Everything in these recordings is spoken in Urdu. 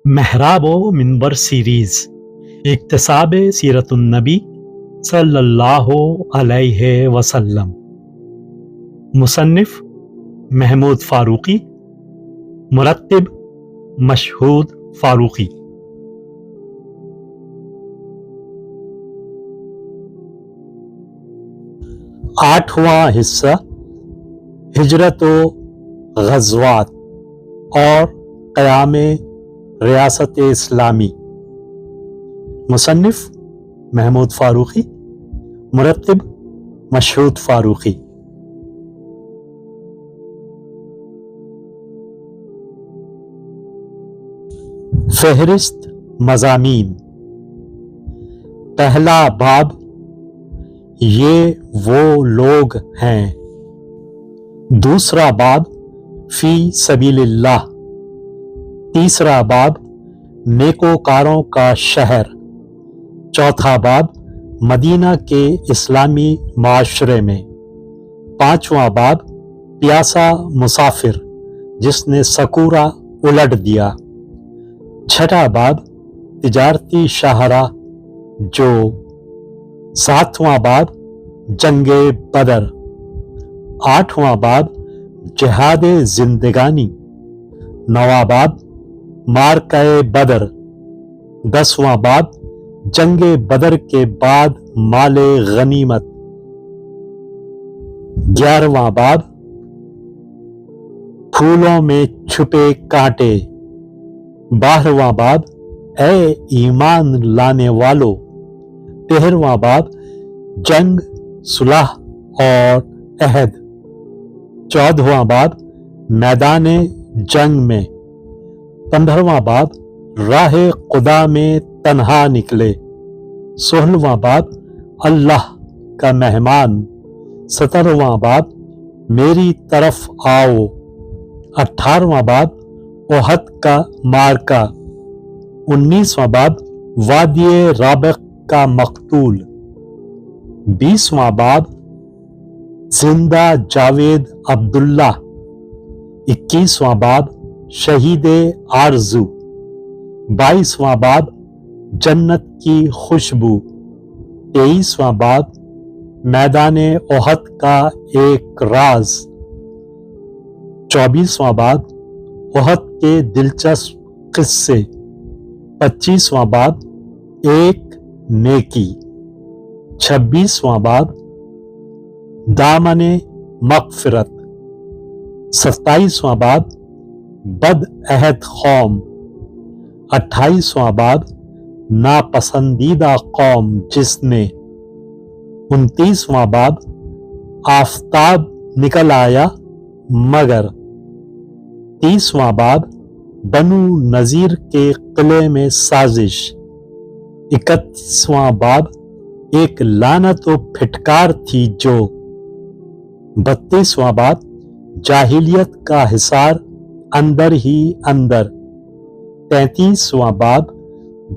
محراب و منبر سیریز اکتساب سیرت النبی صلی اللہ علیہ وسلم، مصنف محمود فاروقی، مرتب مشہود فاروقی۔ آٹھواں حصہ ہجرت و غزوات اور قیام ریاست اسلامی، مصنف محمود فاروقی، مرتب مشہود فاروقی۔ فہرست مضامین۔ پہلا باب، یہ وہ لوگ ہیں۔ دوسرا باب، فی سبیل اللہ۔ تیسرا باب، نیکوکاروں کا شہر۔ چوتھا باب، مدینہ کے اسلامی معاشرے میں۔ پانچواں باب، پیاسا مسافر جس نے سکورا الٹ دیا۔ چھٹا باب، تجارتی شاہراہ جو۔ ساتواں باب، جنگ بدر۔ آٹھواں باب، جہاد زندگانی۔ نواں باب، معرکہ بدر۔ دسواں باب، جنگ بدر کے بعد مال غنیمت۔ گیارہواں باب، پھولوں میں چھپے کانٹے۔ بارہواں باب، اے ایمان لانے والو۔ تیرہواں باب، جنگ، صلح اور عہد۔ چودہواں باب، میدان جنگ میں۔ پندرہواں باب، راہ خدا میں تنہا نکلے۔ سولہواں باب، اللہ کا مہمان۔ سترہواں باب، میری طرف آؤ۔ اٹھارہواں باب، احد کا معرکہ۔ انیسواں باب، وادی رابق کا مقتول۔ بیسواں باب، زندہ جاوید عبداللہ۔ اکیسواں باب، شہید آرزو۔ بائیسواں باب، جنت کی خوشبو۔ تیئیسواں باب، میدان احد کا ایک راز۔ چوبیسواں باب، احد کے دلچسپ قصے۔ پچیسواں باب، ایک نیکی۔ چھبیسواں باب، دامن مغفرت۔ ستائیسواں باب، بد عہد قوم۔ اٹھائیسواں باب، ناپسندیدہ قوم جس نے۔ انتیسواں باب، آفتاب نکل آیا مگر۔ تیسواں باب، بنو نذیر کے قلعے میں سازش۔ اکتیسواں باب، ایک لعنت و پھٹکار تھی جو۔ بتیسواں باب، جاہلیت کا حصار اندر ہی اندر۔ تینتیسواں باب،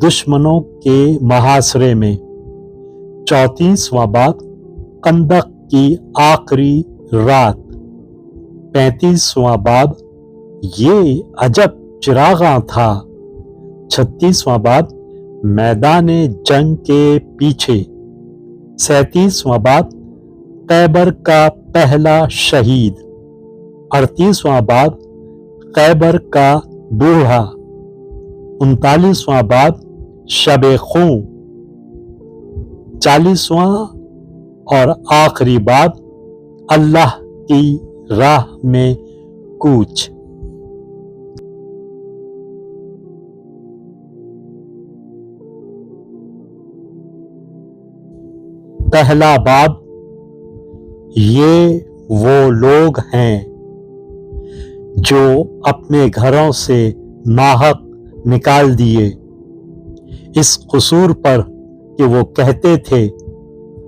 دشمنوں کے محاصرے میں۔ چونتیسواں باب، خندق کی آخری رات۔ پینتیسواں باب، یہ عجب چراغاں تھا۔ چھتیسواں باب، میدان جنگ کے پیچھے۔ سینتیسواں باب، خیبر کا پہلا شہید۔ اڑتیسواں باب، خیبر کا بوڑھا۔ انتالیسواں باب، شب خوں۔ چالیسواں اور آخری باب، اللہ کی راہ میں کوچ۔ پہلا باب، یہ وہ لوگ ہیں جو اپنے گھروں سے ناحق نکال دیے، اس قصور پر کہ وہ کہتے تھے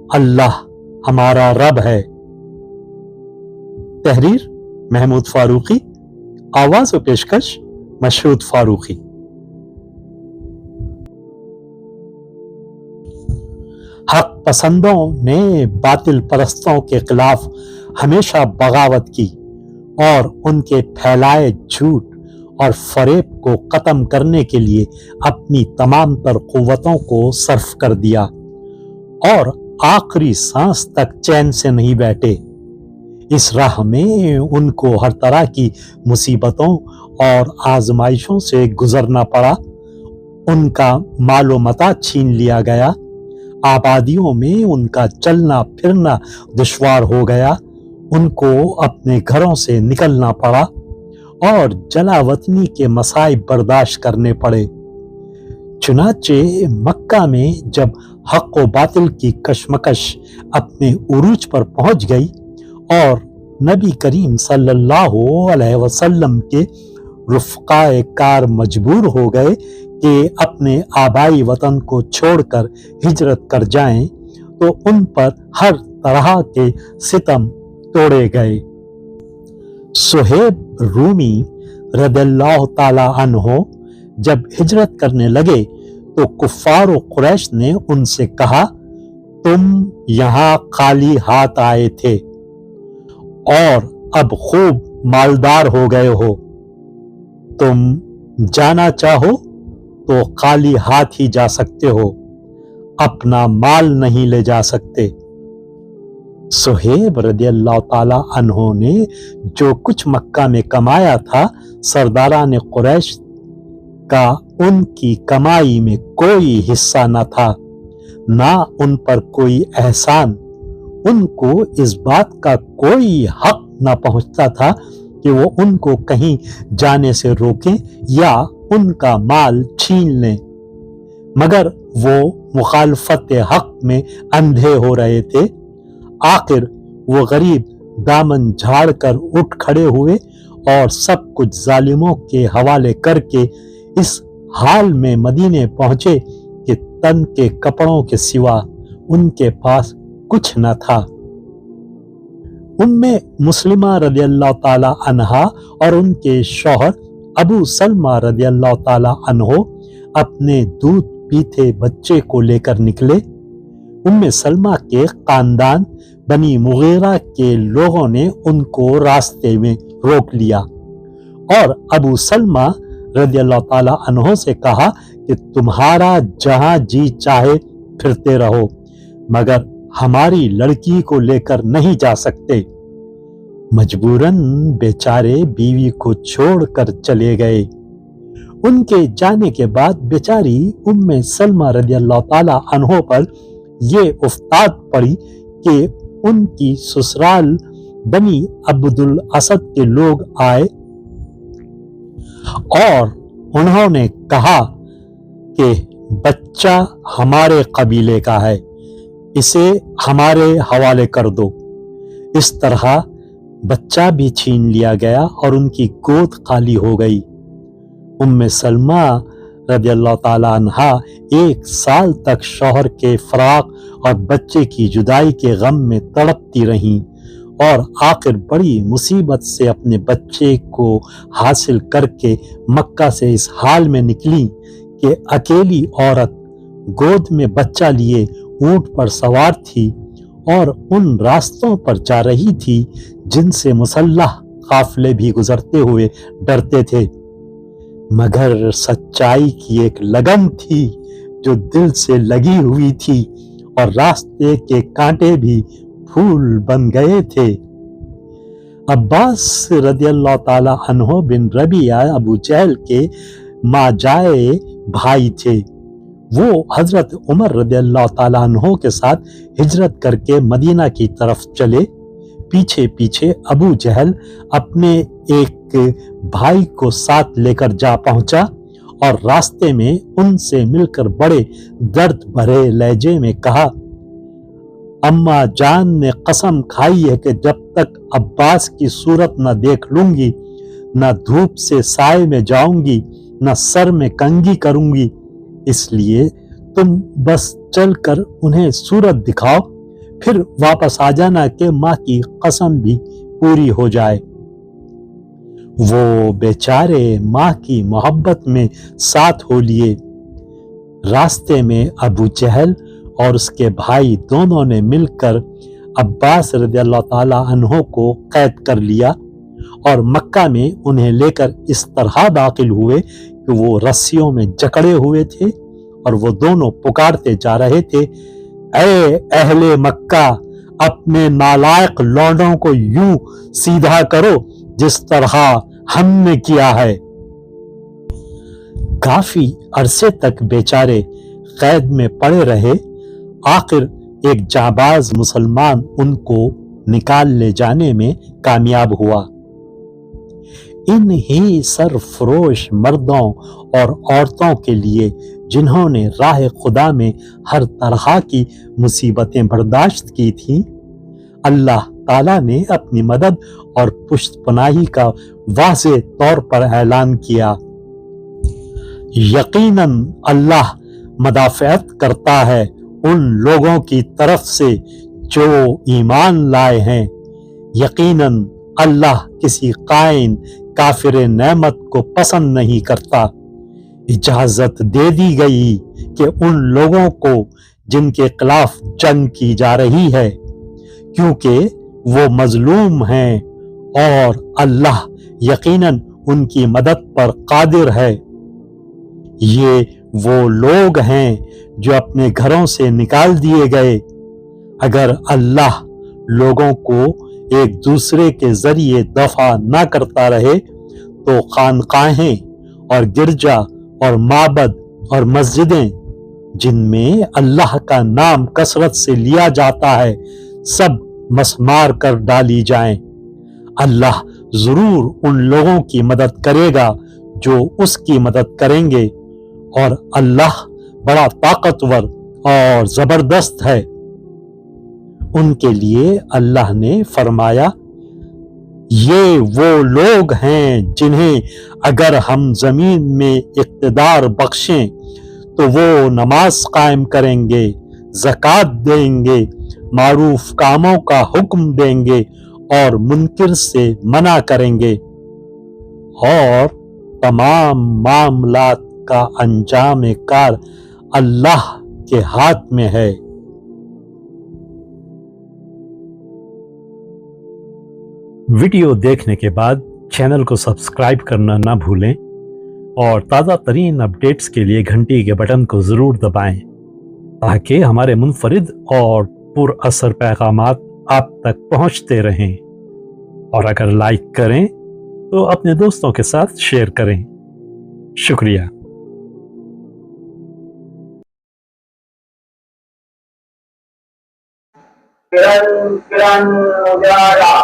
اللہ ہمارا رب ہے۔ تحریر محمود فاروقی، آواز و پیشکش مشہود فاروقی۔ حق پسندوں نے باطل پرستوں کے خلاف ہمیشہ بغاوت کی اور ان کے پھیلائے جھوٹ اور فریب کو ختم کرنے کے لیے اپنی تمام تر قوتوں کو صرف کر دیا اور آخری سانس تک چین سے نہیں بیٹھے۔ اس راہ میں ان کو ہر طرح کی مصیبتوں اور آزمائشوں سے گزرنا پڑا۔ ان کا مال و متاع چھین لیا گیا، آبادیوں میں ان کا چلنا پھرنا دشوار ہو گیا، ان کو اپنے گھروں سے نکلنا پڑا اور جلا وطنی کے مصائب برداشت کرنے پڑے۔ چنانچہ مکہ میں جب حق و باطل کی کشمکش اپنے عروج پر پہنچ گئی اور نبی کریم صلی اللہ علیہ وسلم کے رفقائے کار مجبور ہو گئے کہ اپنے آبائی وطن کو چھوڑ کر ہجرت کر جائیں تو ان پر ہر طرح کے ستم توڑے گئے۔ صہیب رومی رضی اللہ تعالی عنہ جب ہجرت کرنے لگے تو کفار و قریش نے ان سے کہا، تم یہاں خالی ہاتھ آئے تھے اور اب خوب مالدار ہو گئے ہو، تم جانا چاہو تو خالی ہاتھ ہی جا سکتے ہو، اپنا مال نہیں لے جا سکتے۔ صہیب رضی اللہ تعالی عنہ نے جو کچھ مکہ میں کمایا تھا، سرداران قریش کا ان کی کمائی میں کوئی حصہ نہ تھا، نہ ان پر کوئی احسان۔ ان کو اس بات کا کوئی حق نہ پہنچتا تھا کہ وہ ان کو کہیں جانے سے روکیں یا ان کا مال چھین لیں، مگر وہ مخالفت حق میں اندھے ہو رہے تھے۔ آخر وہ غریب دامن جھاڑ کر اٹھ کھڑے ہوئے اور سب کچھ ظالموں کے حوالے کر کے اس حال میں مدینے پہنچے کہ تن کے کپڑوں کے سوا ان کے پاس کچھ نہ تھا۔ مسلمہ رضی اللہ تعالی عنہا اور ان کے شوہر ابو سلمہ رضی اللہ تعالی عنہ اپنے دودھ پیتے بچے کو لے کر نکلے۔ سلمہ کے خاندان بنی مغیرہ کے لوگوں نے ان کو راستے میں روک لیا اور ابو سلمہ رضی اللہ تعالی عنہ سے کہا کہ تمہارا جہاں جی چاہے پھرتے رہو، مگر ہماری لڑکی کو لے کر نہیں جا سکتے۔ مجبوراً بیچارے بیوی کو چھوڑ کر چلے گئے۔ ان کے جانے کے بعد بیچاری سلمہ رضی اللہ تعالی عنہ پر یہ افتاد پڑی کہ ان کی سسرال بنی عبد الاسد کے لوگ آئے اور انہوں نے کہا کہ بچہ ہمارے قبیلے کا ہے، اسے ہمارے حوالے کر دو۔ اس طرح بچہ بھی چھین لیا گیا اور ان کی گود خالی ہو گئی۔ سلمہ رضی اللہ تعالی عنہا 1 سال تک شوہر کے فراق اور بچے کی جدائی کے غم میں تڑپتی رہیں اور آخر بڑی مصیبت سے اپنے بچے کو حاصل کر کے مکہ سے اس حال میں نکلی کہ اکیلی عورت گود میں بچہ لیے اونٹ پر سوار تھی اور ان راستوں پر جا رہی تھی جن سے مسلح قافلے بھی گزرتے ہوئے ڈرتے تھے، مگر سچائی کی ایک لگن تھی جو دل سے لگی ہوئی تھی اور راستے کے کانٹے بھی پھول بن گئے تھے۔ عباس رضی اللہ تعالی عنہ بن ربیعہ ابو جہل کے ماجائے بھائی تھے۔ وہ حضرت عمر رضی اللہ تعالی عنہ کے ساتھ ہجرت کر کے مدینہ کی طرف چلے۔ پیچھے پیچھے ابو جہل اپنے ایک بھائی کو ساتھ لے کر جا پہنچا اور راستے میں ان سے مل کر بڑے درد بھرے لہجے میں کہا، اماں جان نے قسم کھائی ہے کہ جب تک عباس کی صورت نہ دیکھ لوں گی، نہ دھوپ سے سائے میں جاؤں گی، نہ سر میں کنگھی کروں گی، اس لیے تم بس چل کر انہیں صورت دکھاؤ، پھر واپس آ جانا کہ ماں کی قسم بھی پوری ہو جائے۔ وہ بیچارے ماں کی محبت میں ساتھ ہو لیے۔ راستے میں ابو جہل اور اس کے بھائی دونوں نے مل کر عباس رضی اللہ تعالی عنہ کو قید کر لیا اور مکہ میں انہیں لے کر اس طرح داخل ہوئے کہ وہ رسیوں میں جکڑے ہوئے تھے اور وہ دونوں پکارتے جا رہے تھے، اے اہل مکہ، اپنے نالائق لونڈوں کو یوں سیدھا کرو جس طرح ہم نے کیا ہے۔ کافی عرصے تک بیچارے قید میں پڑے رہے، آخر ایک جانباز مسلمان ان کو نکال لے جانے میں کامیاب ہوا۔ ان ہی سرفروش مردوں اور عورتوں کے لیے جنہوں نے راہ خدا میں ہر طرح کی مصیبتیں برداشت کی تھیں، اللہ تعالیٰ نے اپنی مدد اور پشت پناہی کا واضح طور پر اعلان کیا۔ یقیناً اللہ مدافعت کرتا ہے ان لوگوں کی طرف سے جو ایمان لائے ہیں۔ یقیناً اللہ کسی خائن کافر نعمت کو پسند نہیں کرتا۔ اجازت دے دی گئی کہ ان لوگوں کو جن کے خلاف جنگ کی جا رہی ہے، کیونکہ وہ مظلوم ہیں، اور اللہ یقیناً ان کی مدد پر قادر ہے۔ یہ وہ لوگ ہیں جو اپنے گھروں سے نکال دیے گئے۔ اگر اللہ لوگوں کو ایک دوسرے کے ذریعے دفع نہ کرتا رہے تو خانقاہیں اور گرجا اور معبد اور مسجدیں جن میں اللہ کا نام کثرت سے لیا جاتا ہے سب مسمار کر ڈالی جائیں۔ اللہ ضرور ان لوگوں کی مدد کرے گا جو اس کی مدد کریں گے، اور اللہ بڑا طاقتور اور زبردست ہے۔ ان کے لیے اللہ نے فرمایا، یہ وہ لوگ ہیں جنہیں اگر ہم زمین میں اقتدار بخشیں تو وہ نماز قائم کریں گے، زکوٰۃ دیں گے، معروف کاموں کا حکم دیں گے اور منکر سے منع کریں گے، اور تمام معاملات کا انجام کار اللہ کے ہاتھ میں ہے۔ ویڈیو دیکھنے کے بعد چینل کو سبسکرائب کرنا نہ بھولیں، اور تازہ ترین اپڈیٹس کے لیے گھنٹی کے بٹن کو ضرور دبائیں تاکہ ہمارے منفرد اور پر اثر پیغامات آپ تک پہنچتے رہیں، اور اگر لائک کریں تو اپنے دوستوں کے ساتھ شیئر کریں۔ شکریہ۔ کرن اجالا